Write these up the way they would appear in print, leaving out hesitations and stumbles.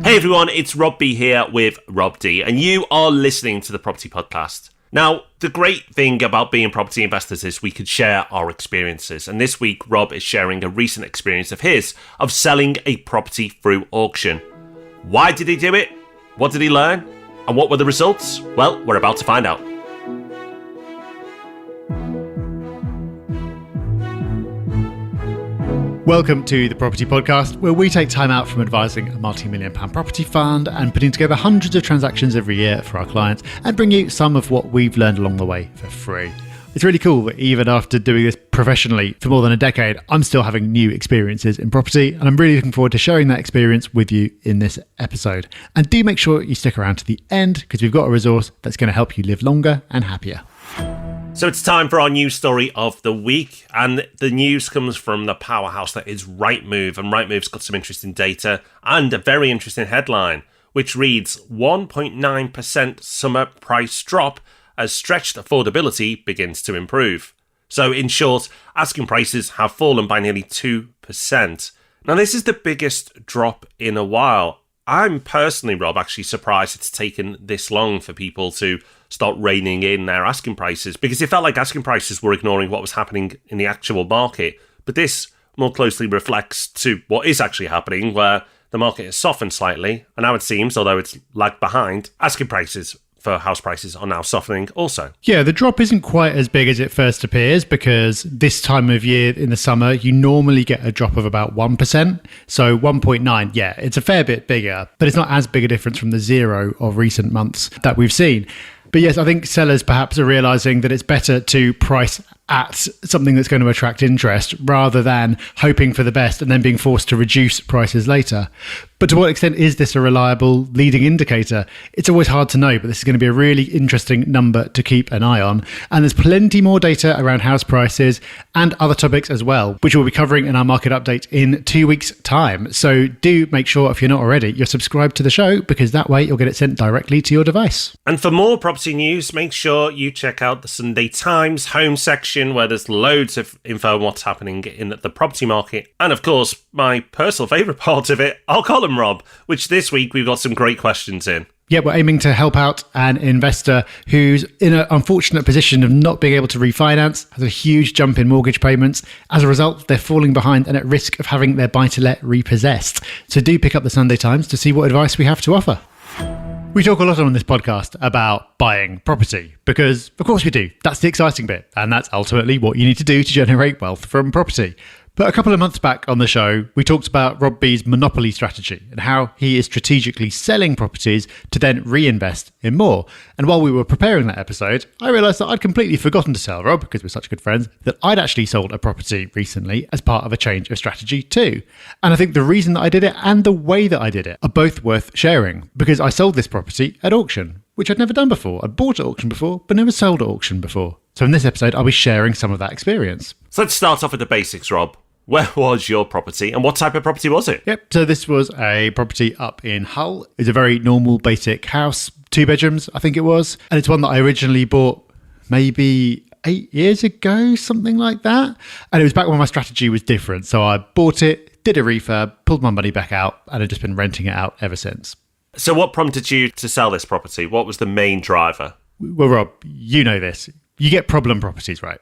Hey everyone, it's Rob B here with Rob D, and you are listening to the Property Podcast. Now, the great thing about being property investors is we could share our experiences, and this week Rob is sharing a recent experience of his of selling a property through auction. Why did he do it? What did he learn? And what were the results? Well, we're about to find out. Welcome to the Property Podcast, where we take time out from advising a multi-million pound property fund and putting together hundreds of transactions every year for our clients and bring you some of what we've learned along the way for free. It's really cool that even after doing this professionally for more than a decade, I'm still having new experiences in property, and I'm really looking forward to sharing that experience with you in this episode. And do make sure you stick around to the end, because we've got a resource that's going to help you live longer and happier. So it's time for our news story of the week, and the news comes from the powerhouse that is Rightmove, and Rightmove's got some interesting data and a very interesting headline, which reads 1.9% summer price drop as stretched affordability begins to improve. So in short, asking prices have fallen by nearly 2%. Now this is the biggest drop in a while. I'm personally, Rob, actually surprised it's taken this long for people to start reining in their asking prices, because it felt like asking prices were ignoring what was happening in the actual market. But this more closely reflects to what is actually happening, where the market has softened slightly, and now it seems, although it's lagged behind, asking prices for house prices are now softening also. Yeah, the drop isn't quite as big as it first appears, because this time of year in the summer, you normally get a drop of about 1%. So 1.9, yeah, it's a fair bit bigger, but it's not as big a difference from the zero of recent months that we've seen. But yes, I think sellers perhaps are realising that it's better to price at something that's going to attract interest rather than hoping for the best and then being forced to reduce prices later. But to what extent is this a reliable leading indicator? It's always hard to know, but this is going to be a really interesting number to keep an eye on. And there's plenty more data around house prices and other topics as well, which we'll be covering in our market update in 2 weeks' time. So do make sure, if you're not already, you're subscribed to the show, because that way you'll get it sent directly to your device. And for more property news, make sure you check out the Sunday Times home section, where there's loads of info on what's happening in the property market. And of course, my personal favourite part of it, our column, Rob, which this week we've got some great questions in. Yeah, we're aiming to help out an investor who's in an unfortunate position of not being able to refinance, has a huge jump in mortgage payments. As a result, they're falling behind and at risk of having their buy-to-let repossessed. So do pick up the Sunday Times to see what advice we have to offer. We talk a lot on this podcast about buying property because, of course we do. That's the exciting bit. And that's ultimately what you need to do to generate wealth from property. But a couple of months back on the show, we talked about Rob B's monopoly strategy and how he is strategically selling properties to then reinvest in more. And while we were preparing that episode, I realised that I'd completely forgotten to tell Rob, because we're such good friends, that I'd actually sold a property recently as part of a change of strategy too. And I think the reason that I did it and the way that I did it are both worth sharing, because I sold this property at auction, which I'd never done before. I'd bought at auction before, but never sold at auction before. So in this episode, I'll be sharing some of that experience. So let's start off with the basics, Rob. Where was your property and what type of property was it? Yep, so this was a property up in Hull. It's a very normal, basic house, 2 bedrooms, I think it was. And it's one that I originally bought maybe 8 years ago, something like that. And it was back when my strategy was different. So I bought it, did a refurb, pulled my money back out, and I've just been renting it out ever since. So what prompted you to sell this property? What was the main driver? Well, Rob, you know this. You get problem properties, right?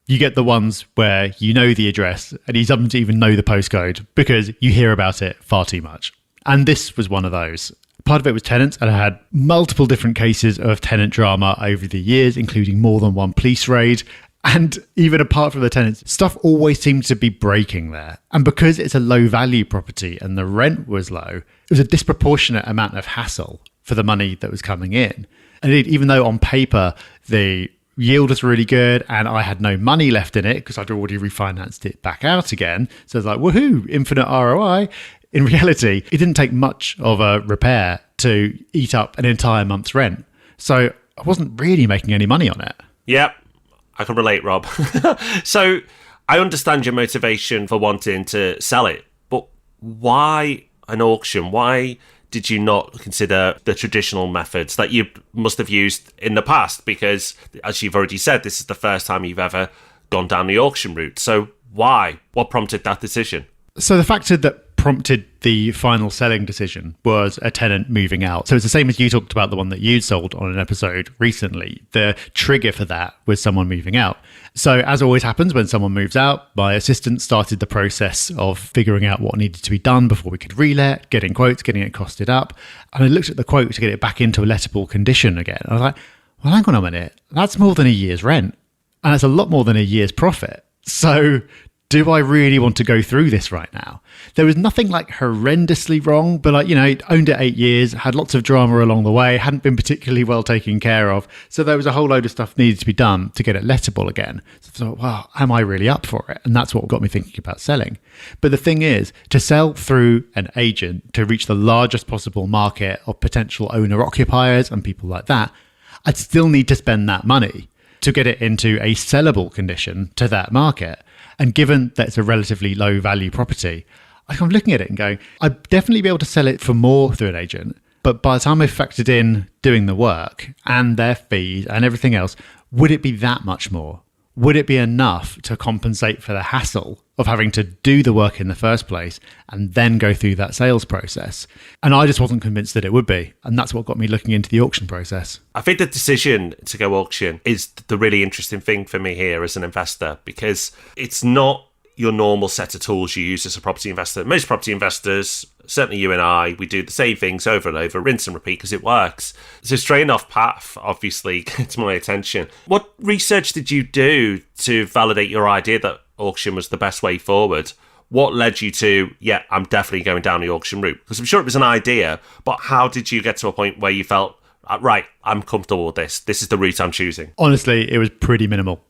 You get the ones where you know the address and you don't even know the postcode because you hear about it far too much. And this was one of those. Part of it was tenants, and I had multiple different cases of tenant drama over the years, including more than one police raid. And even apart from the tenants, stuff always seemed to be breaking there. And because it's a low value property and the rent was low, it was a disproportionate amount of hassle for the money that was coming in. And even though on paper the yield was really good and I had no money left in it because I'd already refinanced it back out again, so it's like, woohoo, infinite ROI. In reality, it didn't take much of a repair to eat up an entire month's rent. So I wasn't really making any money on it. Yep, I can relate, Rob. So I understand your motivation for wanting to sell it, but why an auction? Why did you not consider the traditional methods that you must have used in the past? Because, as you've already said, this is the first time you've ever gone down the auction route. So why? What prompted that decision? So the factor that prompted the final selling decision was a tenant moving out. So it's the same as you talked about, the one that you sold on an episode recently. The trigger for that was someone moving out. So as always happens when someone moves out, my assistant started the process of figuring out what needed to be done before we could relet, getting quotes, getting it costed up. And I looked at the quote to get it back into a lettable condition again. I was like, well, hang on a minute. That's more than a year's rent. And it's a lot more than a year's profit. So do I really want to go through this right now? There was nothing like horrendously wrong, but owned it 8 years, had lots of drama along the way, hadn't been particularly well taken care of. So there was a whole load of stuff needed to be done to get it lettable again. So I thought, well, am I really up for it? And that's what got me thinking about selling. But the thing is, to sell through an agent to reach the largest possible market of potential owner occupiers and people like that, I'd still need to spend that money to get it into a sellable condition to that market. And given that it's a relatively low value property, I'm looking at it and going, I'd definitely be able to sell it for more through an agent. But by the time I've factored in doing the work and their fees and everything else, would it be that much more? Would it be enough to compensate for the hassle of having to do the work in the first place and then go through that sales process? And I just wasn't convinced that it would be. And that's what got me looking into the auction process. I think the decision to go auction is the really interesting thing for me here as an investor, because it's not your normal set of tools you use as a property investor. Most property investors, certainly you and I, we do the same things over and over, rinse and repeat because it works. So straying off path obviously gets my attention. What research did you do to validate your idea that auction was the best way forward? What led you to, yeah, I'm definitely going down the auction route? Because I'm sure it was an idea, but how did you get to a point where you felt, right, I'm comfortable with this. This is the route I'm choosing? Honestly, it was pretty minimal.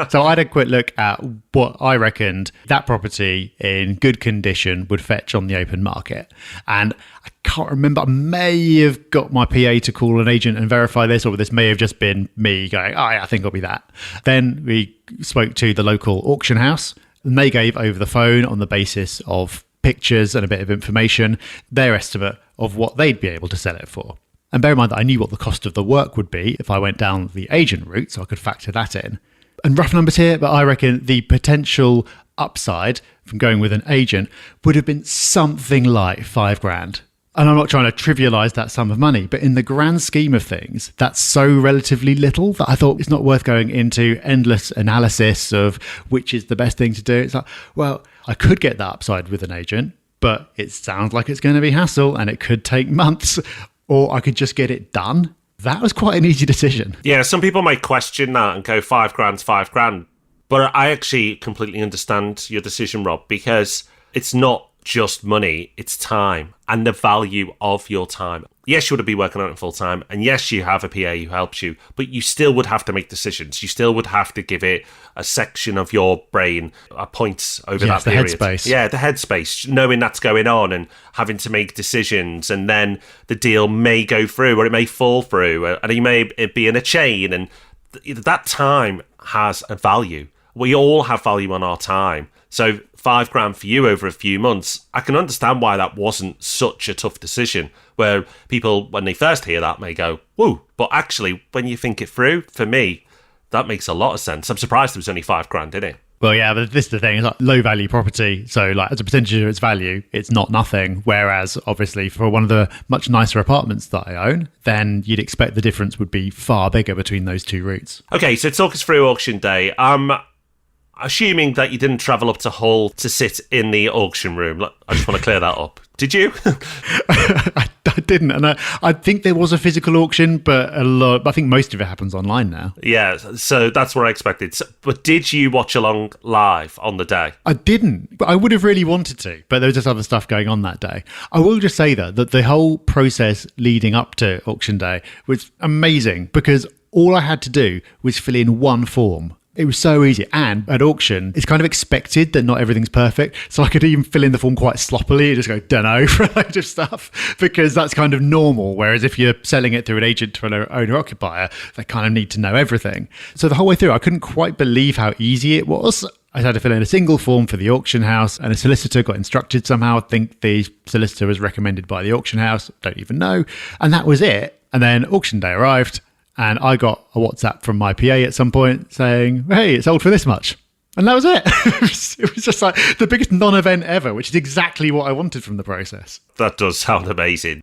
So I had a quick look at what I reckoned that property in good condition would fetch on the open market. And I can't remember, I may have got my PA to call an agent and verify this, or this may have just been me going, oh yeah, I think it'll be that. Then we spoke to the local auction house, and they gave over the phone, on the basis of pictures and a bit of information, their estimate of what they'd be able to sell it for. And bear in mind that I knew what the cost of the work would be if I went down the agent route, so I could factor that in. And rough numbers here, but I reckon the potential upside from going with an agent would have been something like $5,000. And I'm not trying to trivialize that sum of money, but in the grand scheme of things, that's so relatively little that I thought it's not worth going into endless analysis of which is the best thing to do. It's like, well, I could get that upside with an agent, but it sounds like it's going to be hassle and it could take months. Or I could just get it done. That was quite an easy decision. Yeah, some people might question that and go, $5,000's $5,000. But I actually completely understand your decision, Rob, because it's not just money, it's time and the value of your time. Yes, you would be working on it full time, and yes, you have a PA who helps you, but you still would have to make decisions. You still would have to give it a section of your brain, a point over that period. The headspace. Yeah, the headspace, knowing that's going on and having to make decisions, and then the deal may go through or it may fall through, and it may be in a chain, and that time has a value. We all have value on our time. So $5,000 for you over a few months, I can understand why that wasn't such a tough decision, where people, when they first hear that, may go, whoa, but actually, when you think it through, for me, that makes a lot of sense. I'm surprised there was only $5,000 in it. Well, yeah, but this is the thing, it's like low value property. So like as a percentage of its value, it's not nothing. Whereas obviously for one of the much nicer apartments that I own, then you'd expect the difference would be far bigger between those two routes. Okay, so talk us through auction day. Assuming that you didn't travel up to Hull to sit in the auction room. I just want to clear that up. Did you? I didn't. And I think there was a physical auction, but I think most of it happens online now. Yeah, so that's what I expected. But did you watch along live on the day? I didn't, but I would have really wanted to. But there was just other stuff going on that day. I will just say, though, that the whole process leading up to auction day was amazing, because all I had to do was fill in one form. It was so easy. And at auction, it's kind of expected that not everything's perfect. So I could even fill in the form quite sloppily and just go, dunno, for a load of stuff, because that's kind of normal. Whereas if you're selling it through an agent to an owner-occupier, they kind of need to know everything. So the whole way through, I couldn't quite believe how easy it was. I had to fill in a single form for the auction house, and a solicitor got instructed somehow. I think the solicitor was recommended by the auction house. Don't even know. And that was it. And then auction day arrived. And I got a WhatsApp from my PA at some point saying, hey, it sold for this much. And that was it. It was just like the biggest non-event ever, which is exactly what I wanted from the process. That does sound amazing.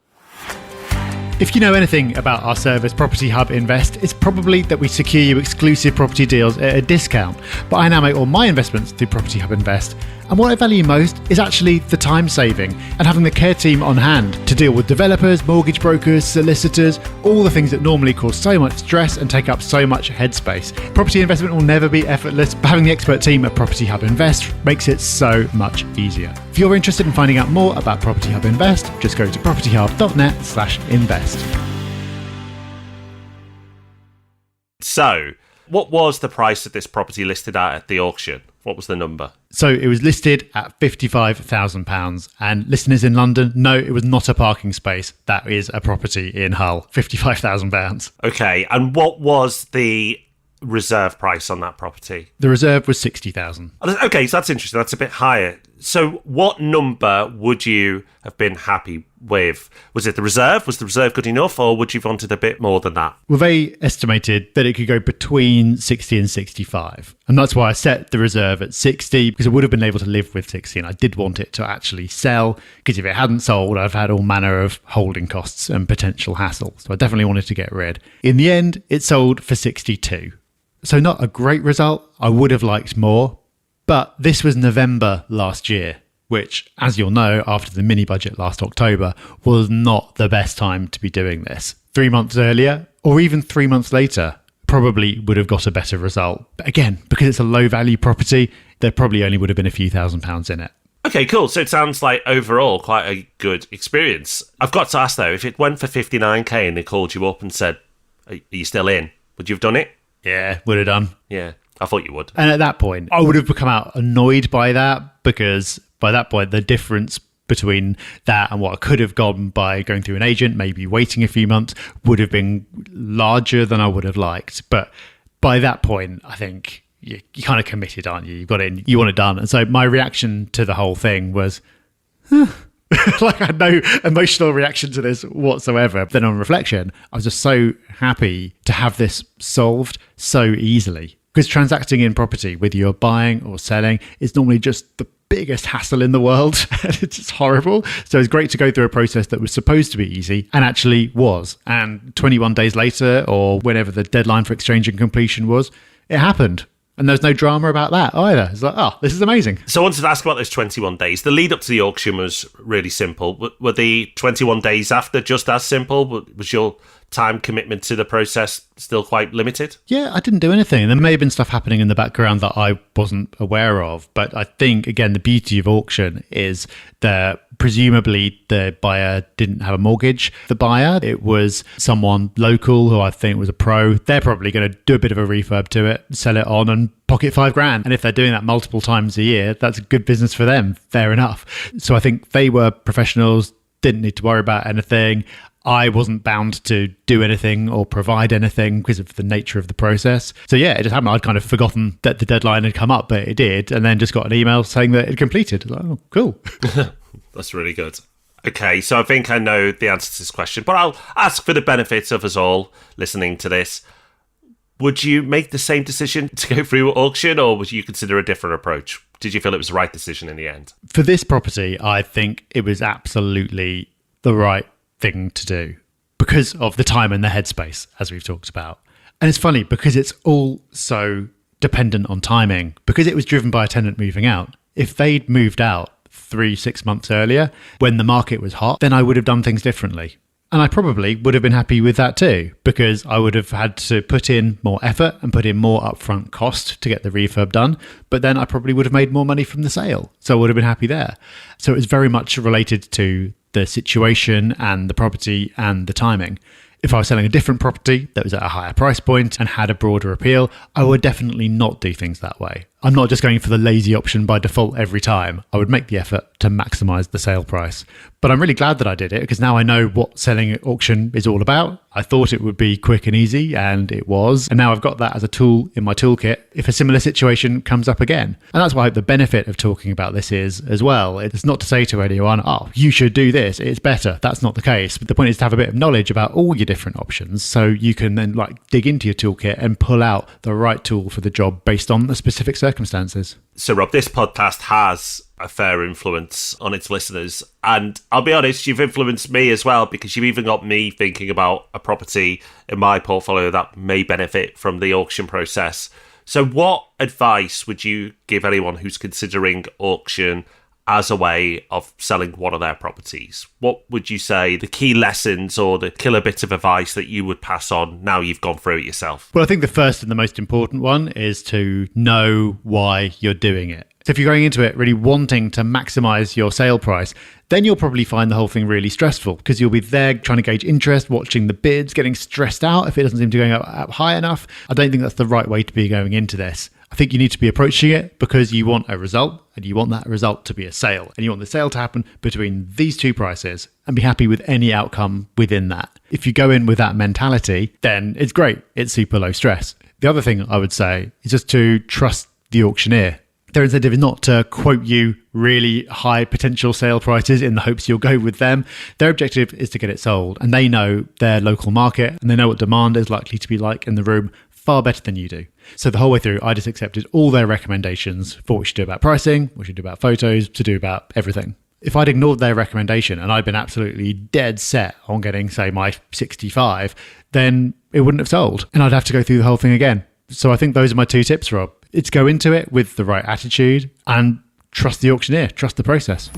If you know anything about our service, Property Hub Invest, it's probably that we secure you exclusive property deals at a discount. But I now make all my investments through Property Hub Invest. And what I value most is actually the time saving and having the care team on hand to deal with developers, mortgage brokers, solicitors, all the things that normally cause so much stress and take up so much headspace. Property investment will never be effortless, but having the expert team at Property Hub Invest makes it so much easier. If you're interested in finding out more about Property Hub Invest, just go to propertyhub.net/invest. So, what was the price of this property listed at the auction? What was the number? So it was listed at £55,000. And listeners in London, no, it was not a parking space. That is a property in Hull. £55,000. Okay, and what was the reserve price on that property? The reserve was £60,000. Okay, so that's interesting. That's a bit higher. So what number would you have been happy with? Was it the reserve? Was the reserve good enough, or would you have wanted a bit more than that? Well, they estimated that it could go between 60 and 65. And that's why I set the reserve at 60, because I would have been able to live with 60. And I did want it to actually sell, because if it hadn't sold, I've had all manner of holding costs and potential hassle. So I definitely wanted to get rid. In the end, it sold for 62. So not a great result. I would have liked more. But this was November last year, which, as you'll know, after the mini budget last October, was not the best time to be doing this. 3 months earlier, or even 3 months later, probably would have got a better result. But again, because it's a low value property, there probably only would have been a few £1,000s in it. Okay, cool. So it sounds like overall quite a good experience. I've got to ask though, if it went for 59k and they called you up and said, are you still in? Would you have done it? Yeah, would have done. Yeah, I thought you would. And at that point, I would have become out annoyed by that, because by that point, the difference between that and what I could have gotten by going through an agent, maybe waiting a few months, would have been larger than I would have liked. But by that point, I think you kind of committed, aren't you? You've got it, you want it done. And so my reaction to the whole thing was, like I had no emotional reaction to this whatsoever. Then on reflection, I was just so happy to have this solved so easily. Because transacting in property, whether you're buying or selling, is normally just the biggest hassle in the world. It's just horrible. So it's great to go through a process that was supposed to be easy and actually was. And 21 days later, or whenever the deadline for exchange and completion was, it happened. And there's no drama about that either. It's like, oh, this is amazing. So I wanted to ask about those 21 days. The lead up to the auction was really simple. Were the 21 days after just as simple? Was your time commitment to the process still quite limited? Yeah, I didn't do anything. There may have been stuff happening in the background that I wasn't aware of. But I think, again, the beauty of auction is that presumably the buyer didn't have a mortgage. The buyer, it was someone local who I think was a pro. They're probably going to do a bit of a refurb to it, sell it on and pocket £5,000. And if they're doing that multiple times a year, that's a good business for them. Fair enough. So I think they were professionals, didn't need to worry about anything. I wasn't bound to do anything or provide anything because of the nature of the process. So yeah, it just happened. I'd kind of forgotten that the deadline had come up, but it did. And then just got an email saying that it completed. Like, oh, cool. That's really good. Okay, so I think I know the answer to this question, but I'll ask for the benefit of us all listening to this. Would you make the same decision to go through auction, or would you consider a different approach? Did you feel it was the right decision in the end? For this property, I think it was absolutely the right thing to do because of the time and the headspace, as we've talked about. And it's funny because it's all so dependent on timing, because it was driven by a tenant moving out. If they'd moved out 3-6 months earlier when the market was hot, then I would have done things differently. And I probably would have been happy with that too, because I would have had to put in more effort and put in more upfront cost to get the refurb done. But then I probably would have made more money from the sale. So I would have been happy there. So it was very much related to the situation and the property and the timing. If I was selling a different property that was at a higher price point and had a broader appeal, I would definitely not do things that way. I'm not just going for the lazy option by default every time. I would make the effort to maximize the sale price. But I'm really glad that I did it because now I know what selling at auction is all about. I thought it would be quick and easy, and it was. And now I've got that as a tool in my toolkit if a similar situation comes up again. And that's why the benefit of talking about this is as well. It's not to say to anyone, oh, you should do this, it's better. That's not the case. But the point is to have a bit of knowledge about all your different options so you can then dig into your toolkit and pull out the right tool for the job based on the specific circumstances. circumstances. So, Rob, this podcast has a fair influence on its listeners. And I'll be honest, you've influenced me as well, because you've even got me thinking about a property in my portfolio that may benefit from the auction process. So what advice would you give anyone who's considering auction as a way of selling one of their properties? What would you say the key lessons or the killer bit of advice that you would pass on now you've gone through it yourself? Well, I think the first and the most important one is to know why you're doing it. So if you're going into it really wanting to maximize your sale price, then you'll probably find the whole thing really stressful, because you'll be there trying to gauge interest, watching the bids, getting stressed out if it doesn't seem to be going up high enough. I don't think that's the right way to be going into this. I think you need to be approaching it because you want a result, and you want that result to be a sale, and you want the sale to happen between these two prices and be happy with any outcome within that. If you go in with that mentality, then it's great. It's super low stress. The other thing I would say is just to trust the auctioneer. Their incentive is not to quote you really high potential sale prices in the hopes you'll go with them. Their objective is to get it sold, and they know their local market and they know what demand is likely to be like in the room far better than you do. So the whole way through, I just accepted all their recommendations for what we should do about pricing, what we should do about photos, to do about everything. If I'd ignored their recommendation and I'd been absolutely dead set on getting, say, my 65, then it wouldn't have sold, and I'd have to go through the whole thing again. So I think those are my two tips, Rob. It's go into it with the right attitude and trust the auctioneer, trust the process.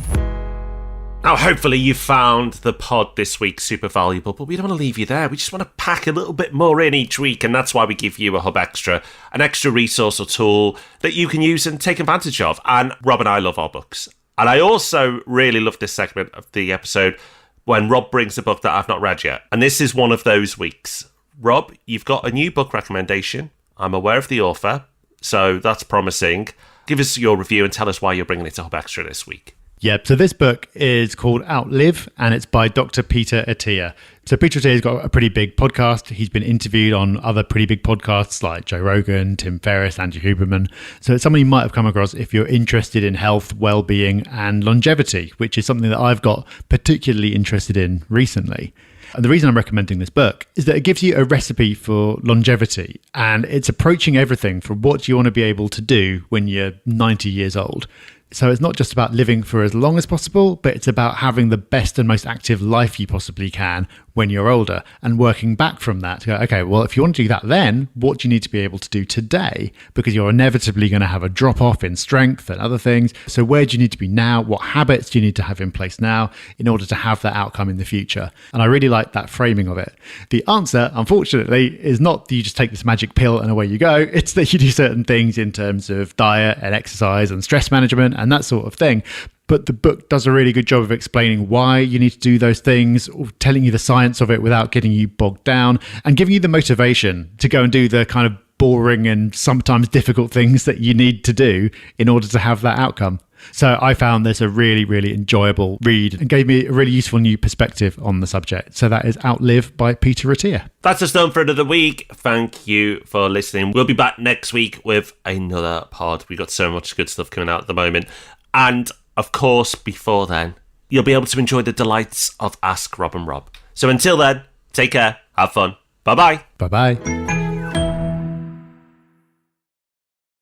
Now, hopefully you found the pod this week super valuable, but we don't want to leave you there. We just want to pack a little bit more in each week, and that's why we give you a Hub Extra, an extra resource or tool that you can use and take advantage of. And Rob and I love our books. And I also really love this segment of the episode when Rob brings a book that I've not read yet. And this is one of those weeks. Rob, you've got a new book recommendation. I'm aware of the author, so that's promising. Give us your review and tell us why you're bringing it to Hub Extra this week. Yeah, so this book is called Outlive, and it's by Dr. Peter Attia. So Peter Attia's got a pretty big podcast. He's been interviewed on other pretty big podcasts like Joe Rogan, Tim Ferriss, Andrew Huberman. So it's someone you might have come across if you're interested in health, well-being, and longevity, which is something that I've got particularly interested in recently. And the reason I'm recommending this book is that it gives you a recipe for longevity, and it's approaching everything from what you want to be able to do when you're 90 years old. So it's not just about living for as long as possible, but it's about having the best and most active life you possibly can when you're older, and working back from that to go, okay, well, if you want to do that, then what do you need to be able to do today? Because you're inevitably going to have a drop off in strength and other things. So where do you need to be now? What habits do you need to have in place now in order to have that outcome in the future? And I really like that framing of it. The answer, unfortunately, is not that you just take this magic pill and away you go. It's that you do certain things in terms of diet and exercise and stress management and that sort of thing. But the book does a really good job of explaining why you need to do those things, telling you the science of it without getting you bogged down, and giving you the motivation to go and do the kind of boring and sometimes difficult things that you need to do in order to have that outcome. So I found this a really, really enjoyable read and gave me a really useful new perspective on the subject. So that is Outlive by Peter Attia. That's us done for another week. Thank you for listening. We'll be back next week with another pod. We've got so much good stuff coming out at the moment. And of course, before then, you'll be able to enjoy the delights of Ask Rob and Rob. So until then, take care, have fun. Bye-bye. Bye-bye.